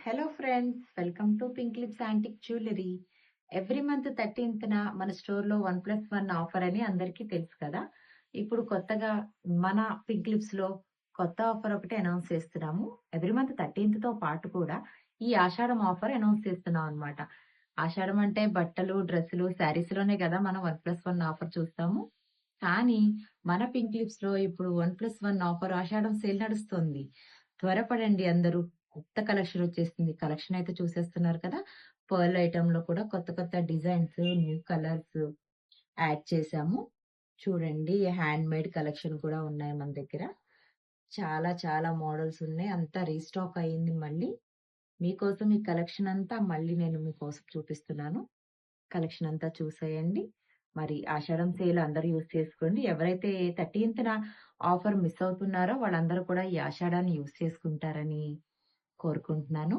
Hello friends, welcome to pink lips antique jewellery. Every month 13న మన స్టోర్‌లో 1+1 offer అని అందరికీ తెలుసు కదా! ఇప్పుడు కొత్తగా మన పింక్ లిప్స్‌లో కొత్త ఆఫర్ ఒకటి అనౌన్స్ చేస్తున్నాము. ఎవ్రీ మంత్ 13తో పాటు కూడా ఈ ఆషాఢం ఆఫర్ అనౌన్స్ చేస్తున్నాం అన్నమాట. ఆషాఢం అంటే బట్టలు, డ్రెస్సులు, శారీస్‌లోనే కదా మనం 1+1 ఆఫర్ చూస్తాము. కానీ మన పింక్ లిప్స్‌లో ఇప్పుడు 1+1 ఆఫర్ ఆషాఢం సేల్ నడుస్తుంది. త్వరపడండి అందరూ. కొత్త కలెక్షన్ వచ్చేసింది. కలెక్షన్ అయితే చూసేస్తున్నారు కదా! పర్ల్ ఐటెమ్‌లో కూడా కొత్త కొత్త డిజైన్స్, న్యూ కలర్స్ యాడ్ చేశాము. చూడండి, హ్యాండ్‌మేడ్ కలెక్షన్ కూడా ఉన్నాయి మన దగ్గర. చాలా చాలా మోడల్స్ ఉన్నాయి. అంతా రీస్టాక్ అయింది మళ్ళీ. మీకోసం ఈ కలెక్షన్ అంతా మళ్ళీ నేను మీకోసం చూపిస్తున్నాను. కలెక్షన్ అంతా చూసేయండి. మరి ఆషాఢం సేల్ అందరూ యూజ్ చేసుకోండి. ఎవరైతే 13న ఆఫర్ మిస్ అవుతున్నారో వాళ్ళందరూ కూడా ఈ ఆషాఢాన్ని యూజ్ చేసుకుంటారని కోరుకుంటున్నాను.